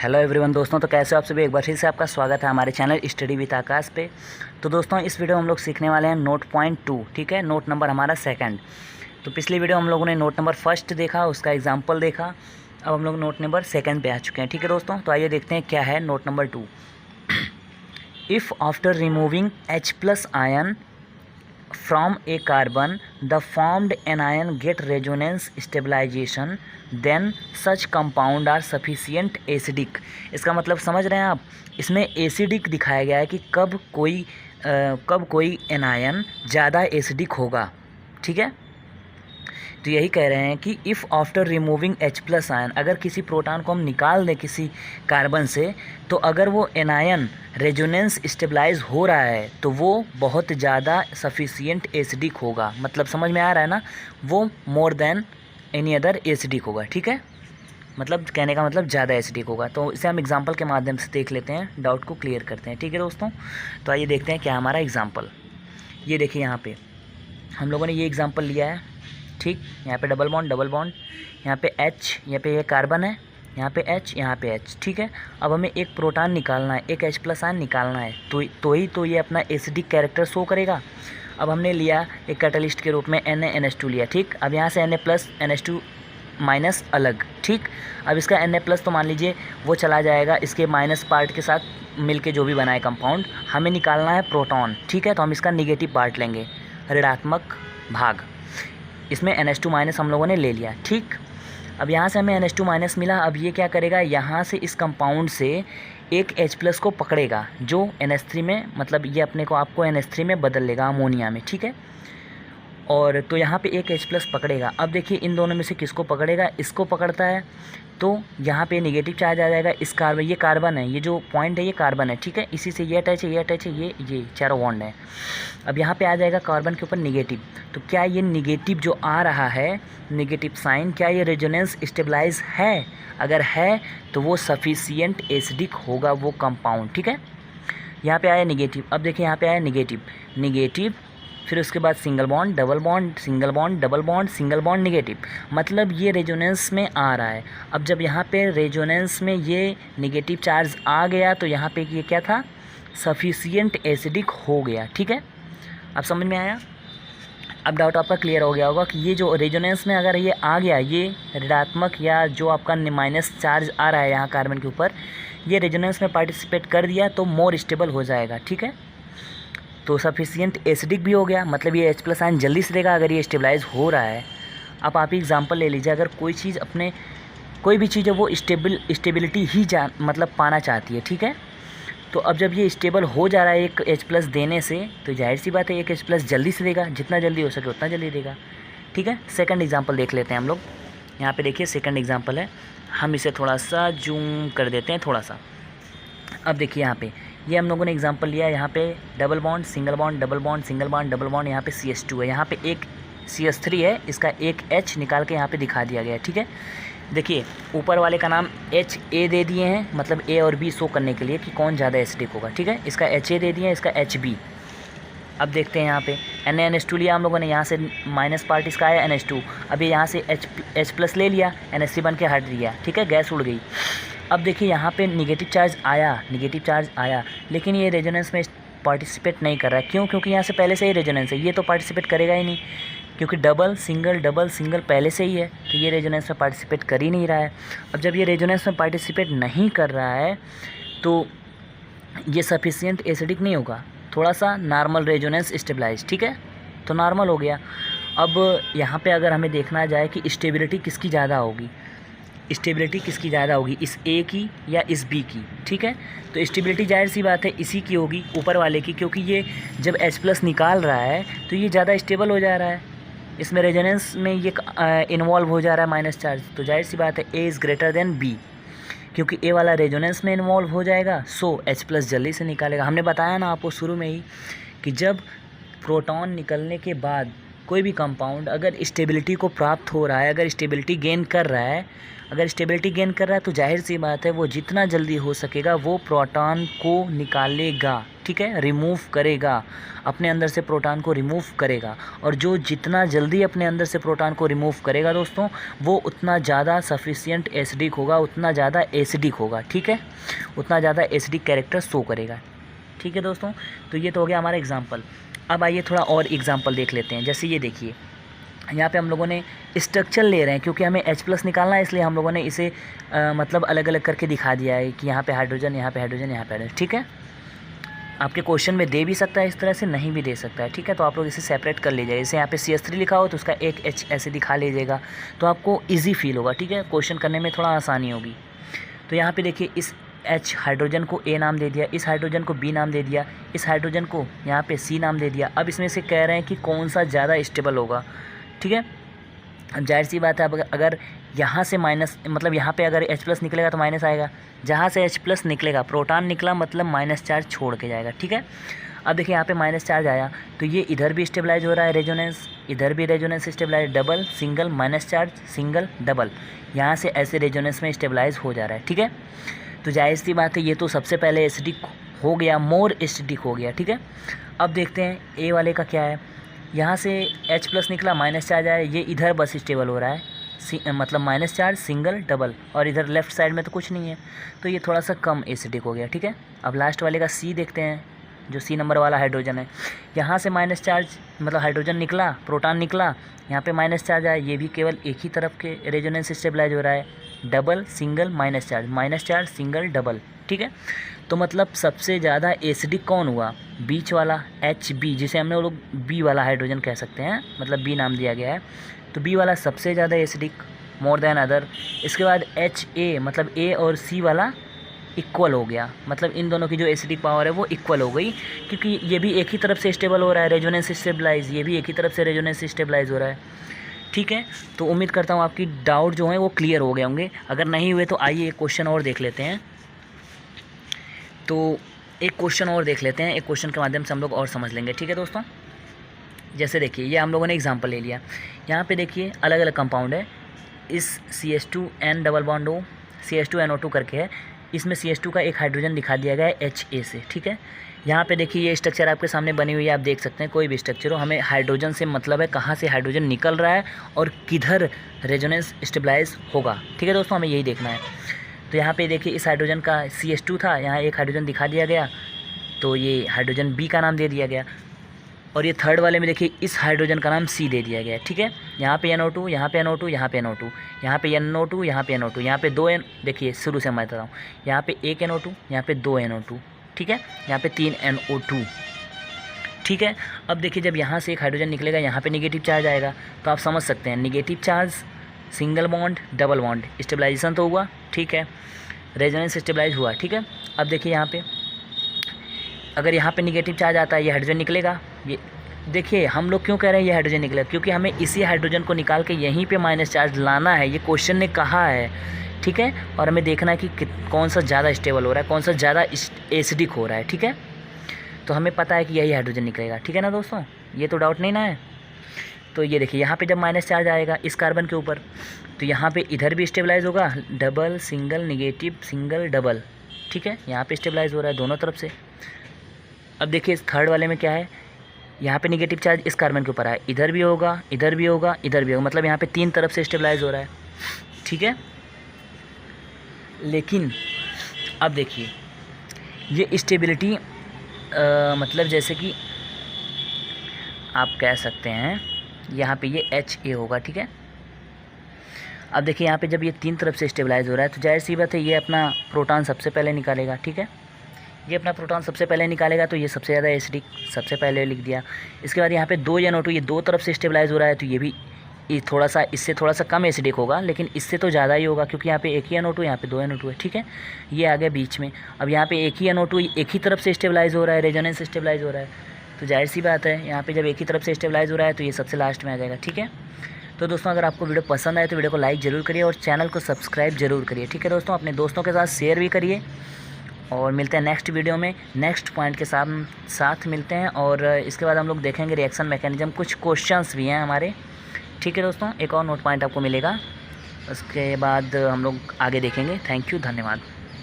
Hello everyone दोस्तों, तो कैसे हो आप सभी। एक बार फिर से आपका स्वागत है हमारे चैनल स्टडी विद आकाश पे। तो दोस्तों इस वीडियो में हम लोग सीखने वाले हैं नोट पॉइंट 2, ठीक है। नोट नंबर हमारा सेकंड। तो पिछली वीडियो हम लोगों ने नोट नंबर फर्स्ट देखा, उसका एग्जांपल देखा। अब हम लोग नोट नंबर सेकंड पे आ चुके हैं, ठीक है दोस्तों। तो आइए देखते हैं क्या है note number 2। If after removing H+ ion from a carbon the formed anion get resonance stabilization then such compound are sufficient acidic। इसका मतलब समझ रहे हैं आप। इसमें एसिडिक दिखाया गया है कि कब कोई एनायन ज़्यादा एसिडिक होगा, ठीक है। तो यही कह रहे हैं कि if after removing H+ ion, अगर किसी प्रोटॉन को हम निकाल दें किसी कार्बन से, तो अगर वो एनायन रेजोनेंस स्टेबलाइज हो रहा है तो वो बहुत ज़्यादा सफिशिएंट एसिडिक होगा। मतलब समझ में आ रहा है ना, वो more than any other acidic होगा, ठीक है। मतलब कहने का मतलब ज़्यादा एसिडिक होगा। तो इसे हम एग्जांपल के माध्यम से देख लेते हैं, डाउट को क्लियर करते हैं, ठीक है दोस्तों। तो आइए देखते हैं क्या हमारा एग्जाम्पल। ये देखिए यहाँ पे हम लोगों ने ये एग्जाम्पल लिया है, ठीक। यहाँ पे डबल बॉन्ड, यहाँ पे H, यहाँ पे ये कार्बन है, यहाँ पे H, यहाँ पे H, ठीक है। अब हमें एक प्रोटॉन निकालना है, एक H+ आयन निकालना है, तो ये अपना एसिडिक कैरेक्टर शो करेगा। अब हमने लिया एक कैटलिस्ट के रूप में NaNH2 लिया, ठीक। अब यहाँ से Na+NH2- अलग, ठीक। अब इसका Na+ तो मान लीजिए वो चला जाएगा इसके माइनस पार्ट के साथ मिलके, जो भी बनाए कंपाउंड। हमें निकालना है प्रोटॉन, ठीक है। तो हम इसका निगेटिव पार्ट लेंगे, ऋणात्मक भाग। इसमें NH2- हम लोगों ने ले लिया, ठीक। अब यहाँ से हमें NH2- मिला। अब ये क्या करेगा, यहाँ से इस कंपाउंड से एक H+ को पकड़ेगा, जो NH3 में, मतलब ये अपने को आपको NH3 में बदल लेगा अमोनिया में, ठीक है। और तो यहाँ पे एक H+ पकड़ेगा। अब देखिए इन दोनों में से किसको पकड़ेगा, इसको पकड़ता है तो यहाँ पे नेगेटिव चार्ज आ जाएगा। इस कार्बन, ये कार्बन है, ये जो पॉइंट है ये कार्बन है, ठीक है। इसी से ये अटैच है, ये अटैच है, ये चारों बॉन्ड है। अब यहाँ पे आ जाएगा कार्बन के ऊपर निगेटिव। तो क्या ये निगेटिव जो आ रहा है, नेगेटिव साइन, क्या ये रेजोनेंस स्टेबलाइज है? अगर है तो वो सफिशिएंट एसिडिक होगा वो कंपाउंड, ठीक है। यहाँ पे आया निगेटिव। अब देखिए यहाँ पे आया निगेटिव, फिर उसके बाद single bond, double bond, single bond, double bond, single bond, negative. मतलब ये रेजोनेंस में आ रहा है। अब जब यहाँ पे रेजोनेंस में ये निगेटिव चार्ज आ गया तो यहाँ पे ये क्या था, सफिशिएंट एसिडिक हो गया, ठीक है। अब समझ में आया। अब डाउट आपका क्लियर हो गया होगा कि ये जो रेजोनेंस में अगर ये आ गया, ये ऋणात्मक या जो आपका माइनस चार्ज आ रहा है यहाँ कार्बन के ऊपर, ये रेजोनेंस में पार्टिसिपेट कर दिया तो मोर स्टेबल हो जाएगा, ठीक है। तो सफिशिएंट एसिडिक भी हो गया, मतलब ये H+ आयन जल्दी से देगा अगर ये स्टेबलाइज हो रहा है। अब आप ही एग्जांपल ले लीजिए, अगर कोई चीज़ कोई भी चीज़ है वो स्टेबिलिटी ही मतलब पाना चाहती है, ठीक है। तो अब जब ये स्टेबल हो जा रहा है एक H+ देने से, तो जाहिर सी बात है एक H+ जल्दी से देगा, जितना जल्दी हो सके उतना जल्दी देगा, ठीक है। सेकंड एग्जांपल देख लेते हैं हम लोग। यहाँ पे देखिए सेकंड एग्जांपल है, हम इसे थोड़ा सा जूम कर देते हैं थोड़ा सा। अब देखिए यहाँ पे ये हम लोगों ने एग्जांपल लिया है, यहाँ पे double bond, single bond, double bond, single bond, double bond, यहाँ पे CH2 है, यहाँ पे एक CH3 है, इसका एक H निकाल के यहाँ पे दिखा दिया गया है, ठीक है। देखिए ऊपर वाले का नाम HA दे दिए हैं, मतलब A और B शो करने के लिए कि कौन ज़्यादा एसिडिक होगा, ठीक है। इसका HA दे दिए हैं, इसका HB। अब देखते हैं यहाँ पे NaNH2 लिया हम लोगों ने, यहाँ से माइनस पार्ट इसका आया NH2। अभी यहाँ से H+ ले लिया, NH3 बन के हट दिया, ठीक है, गैस उड़ गई। अब देखिए यहाँ पे नेगेटिव चार्ज आया, लेकिन ये रेजोनेंस में पार्टिसिपेट नहीं कर रहा है। क्यों? क्योंकि यहाँ से पहले से ही रेजोनेंस है, ये तो पार्टिसिपेट करेगा ही नहीं, क्योंकि डबल सिंगल पहले से ही है, तो ये रेजोनेंस में पार्टिसिपेट कर ही नहीं रहा है। अब जब ये रेजोनेंस में पार्टिसिपेट नहीं कर रहा है तो ये सफिशिएंट एसिडिक नहीं होगा, थोड़ा सा नॉर्मल रेजोनेंस स्टेबलाइज, ठीक है, तो नॉर्मल हो गया। अब यहाँ पे अगर हमें देखना जाए कि स्टेबिलिटी किसकी ज़्यादा होगी, इस A की या इस B की, ठीक है। तो स्टेबिलिटी जाहिर सी बात है इसी की होगी, ऊपर वाले की, क्योंकि ये जब H+ निकाल रहा है तो ये ज़्यादा स्टेबल हो जा रहा है, इसमें रेजोनेंस में ये इन्वॉल्व हो जा रहा है माइनस चार्ज। तो जाहिर सी बात है A is greater than B, क्योंकि A वाला रेजोनेंस में इन्वॉल्व हो जाएगा, सो H+ जल्दी से निकालेगा। हमने बताया ना आपको शुरू में ही कि जब प्रोटॉन निकलने के बाद कोई भी कंपाउंड अगर स्टेबिलिटी को प्राप्त हो रहा है, अगर स्टेबिलिटी गेन कर रहा है तो जाहिर सी बात है वो जितना जल्दी हो सकेगा वो प्रोटॉन को निकालेगा, ठीक है, रिमूव करेगा, अपने अंदर से प्रोटॉन को रिमूव करेगा। और जो जितना जल्दी अपने अंदर से प्रोटॉन को रिमूव करेगा दोस्तों, वो उतना ज़्यादा सफिशिएंट एसिडिक होगा, उतना ज़्यादा एसिडिक होगा, ठीक है, उतना ज़्यादा एसिडिक कैरेक्टर शो करेगा। ठीक है दोस्तों, तो ये तो हो गया हमारा एग्जाम्पल। अब आइए थोड़ा और एग्जाम्पल देख लेते हैं। जैसे ये देखिए, यहाँ पे हम लोगों ने स्ट्रक्चर ले रहे हैं, क्योंकि हमें H+ निकालना है, इसलिए हम लोगों ने इसे मतलब अलग अलग करके दिखा दिया है कि यहाँ पे हाइड्रोजन, यहाँ पे हाइड्रोजन, यहाँ पे हाइड्रोजन। ठीक है, आपके क्वेश्चन में दे भी सकता है इस तरह से, नहीं भी दे सकता है। ठीक है, तो आप लोग इसे सेपरेट कर लीजिए। जैसे यहाँ पे CH3 लिखा हो तो उसका एक H ऐसे दिखा लीजिएगा, तो आपको ईजी फील होगा। ठीक है, क्वेश्चन करने में थोड़ा आसानी होगी। तो यहाँ पे देखिए, इस H हाइड्रोजन को A नाम दे दिया, इस हाइड्रोजन को B नाम दे दिया, इस हाइड्रोजन को यहाँ पे C नाम दे दिया। अब इसमें से कह रहे हैं कि कौन सा ज़्यादा स्टेबल होगा। ठीक है, अब जाहिर सी बात है, अब अगर यहाँ से माइनस, मतलब यहाँ पे अगर H+ निकलेगा तो माइनस आएगा, जहाँ से H+ निकलेगा, प्रोटॉन निकला मतलब माइनस चार्ज छोड़ के जाएगा। ठीक है, अब देखिए यहाँ पे माइनस चार्ज आया तो ये इधर भी स्टेबलाइज हो रहा है रेजोनेंस, इधर भी resonance stabilize, double single minus charge single double, यहाँ से ऐसे रेजोनेंस में स्टेबलाइज हो जा रहा है। ठीक है, तो जाहिर सी बात है ये तो सबसे पहले एसिडिक हो गया, मोर एसिडिक हो गया। ठीक है, अब देखते हैं ए वाले का क्या है। यहाँ से H+ निकला, माइनस चार्ज आया, ये इधर बस स्टेबल हो रहा है, मतलब माइनस चार्ज सिंगल डबल, और इधर लेफ़्ट साइड में तो कुछ नहीं है, तो ये थोड़ा सा कम एसिडिक हो गया। ठीक है, अब लास्ट वाले का C देखते हैं, जो C नंबर वाला हाइड्रोजन है। यहाँ से माइनस चार्ज मतलब हाइड्रोजन निकला, प्रोटॉन निकला, यहाँ पे माइनस चार्ज आया, ये भी केवल एक ही तरफ के रेजोनेंस स्टेबलाइज हो रहा है, double single minus charge single double. ठीक है, तो मतलब सबसे ज़्यादा एसिडिक कौन हुआ, बीच वाला HB, जिसे हमने वो लोग B वाला हाइड्रोजन कह सकते हैं, मतलब B नाम दिया गया है, तो B वाला सबसे ज़्यादा एसिडिक, मोर देन अदर। इसके बाद HA, मतलब A और C वाला इक्वल हो गया, मतलब इन दोनों की जो एसिडिक पावर है वो इक्वल हो गई, क्योंकि ये भी एक ही तरफ से स्टेबल हो रहा है, रेजोनेंस स्टेबलाइज, ये भी एक ही तरफ से रेजोनेंस स्टेबलाइज हो रहा है। ठीक है, तो उम्मीद करता हूँ आपकी डाउट जो है वो क्लियर हो गए होंगे। अगर नहीं हुए तो आइए एक क्वेश्चन और देख लेते हैं। तो एक क्वेश्चन और देख लेते हैं, एक क्वेश्चन के माध्यम से हम लोग और समझ लेंगे। ठीक है दोस्तों, जैसे देखिए, ये हम लोगों ने एग्जांपल ले लिया। यहाँ पे देखिए अलग अलग कंपाउंड है, इस CH2N double bond O, CH2NO2 करके है, इसमें CH2 का एक हाइड्रोजन दिखा दिया गया है HA से। ठीक है, यहाँ पे देखिए ये स्ट्रक्चर आपके सामने बनी हुई है, आप देख सकते हैं, कोई भी स्ट्रक्चर हो, हमें हाइड्रोजन से मतलब है कहाँ से हाइड्रोजन निकल रहा है और किधर रेजोनेंस स्टेबलाइज होगा। ठीक है दोस्तों, हमें यही देखना है। तो यहाँ पे देखिए इस हाइड्रोजन का CH2 था, यहाँ एक हाइड्रोजन दिखा दिया गया, तो ये हाइड्रोजन B का नाम दे दिया गया, और ये थर्ड वाले में देखिए इस हाइड्रोजन का नाम C दे दिया गया। ठीक है, यहाँ पे NO2, यहाँ पे NO2, यहाँ पे NO2, यहाँ पे NO2, यहाँ पे NO2, यहाँ पे दो देखिए शुरू से मैं बता रहा हूँ, यहाँ पे एक NO2, यहाँ पे दो NO2, ठीक है, यहाँ पे 3 NO2। ठीक है, अब देखिए जब यहाँ से एक हाइड्रोजन निकलेगा, यहाँ पे निगेटिव चार्ज आएगा, तो आप समझ सकते हैं negative charge, single bond, double bond, stabilization तो हुआ। ठीक है, रेजोनेंस स्टेबलाइज हुआ। ठीक है, अब देखिए यहाँ पे अगर यहाँ पे निगेटिव चार्ज आता है, ये हाइड्रोजन निकलेगा। ये देखिए हम लोग क्यों कह रहे हैं ये हाइड्रोजन निकलेगा, क्योंकि हमें इसी हाइड्रोजन को निकाल के यहीं पे माइनस चार्ज लाना है, ये क्वेश्चन ने कहा है। ठीक है, और हमें देखना है कि कौन सा ज़्यादा स्टेबल हो रहा है, कौन सा ज़्यादा एसिडिक हो रहा है। ठीक है, तो हमें पता है कि यही हाइड्रोजन निकलेगा। ठीक है ना दोस्तों, ये तो डाउट नहीं ना है। तो ये देखिए यहाँ पे जब माइनस चार्ज आएगा इस कार्बन के ऊपर, तो यहाँ पे इधर भी स्टेबलाइज होगा, double single negative single double. ठीक है, यहाँ पे स्टेबलाइज हो रहा है दोनों तरफ से। अब देखिए इस थर्ड वाले में क्या है, यहाँ पे निगेटिव चार्ज इस कार्बन के ऊपर है, इधर भी होगा, इधर भी होगा, इधर भी होगा, मतलब यहाँ पे तीन तरफ से स्टेबलाइज हो रहा है। ठीक है, लेकिन अब देखिए ये स्टेबिलिटी मतलब जैसे कि आप कह सकते हैं यहाँ पे ये HA होगा। ठीक है, अब देखिए यहाँ पे जब ये तीन तरफ से स्टेबलाइज हो रहा है, तो जाहिर सी बात है ये अपना प्रोटॉन सबसे पहले निकालेगा। ठीक है, ये अपना प्रोटॉन सबसे पहले निकालेगा, तो ये सबसे ज़्यादा एसिडिक सबसे पहले लिख दिया। इसके बाद यहाँ पे दो NO2, ये दो तरफ से स्टेबलाइज हो रहा है, तो ये भी थोड़ा सा इससे थोड़ा सा कम एसिडिक होगा, लेकिन इससे तो ज़्यादा ही होगा, क्योंकि यहाँ पे एक ही NO2, यहाँ पे दो NO2 है। ठीक है, ये आ गया बीच में। अब यहाँ पे एक ही NO2 एक ही तरफ से स्टेबलाइज हो रहा है, रेजोनेंस स्टेबलाइज हो रहा है, तो जाहिर सी बात है यहाँ पे जब एक ही तरफ से स्टेबलाइज हो रहा है तो ये सबसे लास्ट में आ जाएगा। ठीक है, तो दोस्तों अगर आपको वीडियो पसंद आए तो वीडियो को लाइक ज़रूर करिए और चैनल को सब्सक्राइब जरूर करिए। ठीक है दोस्तों, अपने दोस्तों के साथ शेयर भी करिए, और मिलते हैं नेक्स्ट वीडियो में, नेक्स्ट पॉइंट के साथ मिलते हैं। और इसके बाद हम लोग देखेंगे रिएक्शन मैकेनिज्म, कुछ क्वेश्चंस भी हैं हमारे। ठीक है दोस्तों, एक और नोट पॉइंट आपको मिलेगा, उसके बाद हम लोग आगे देखेंगे। थैंक यू, धन्यवाद।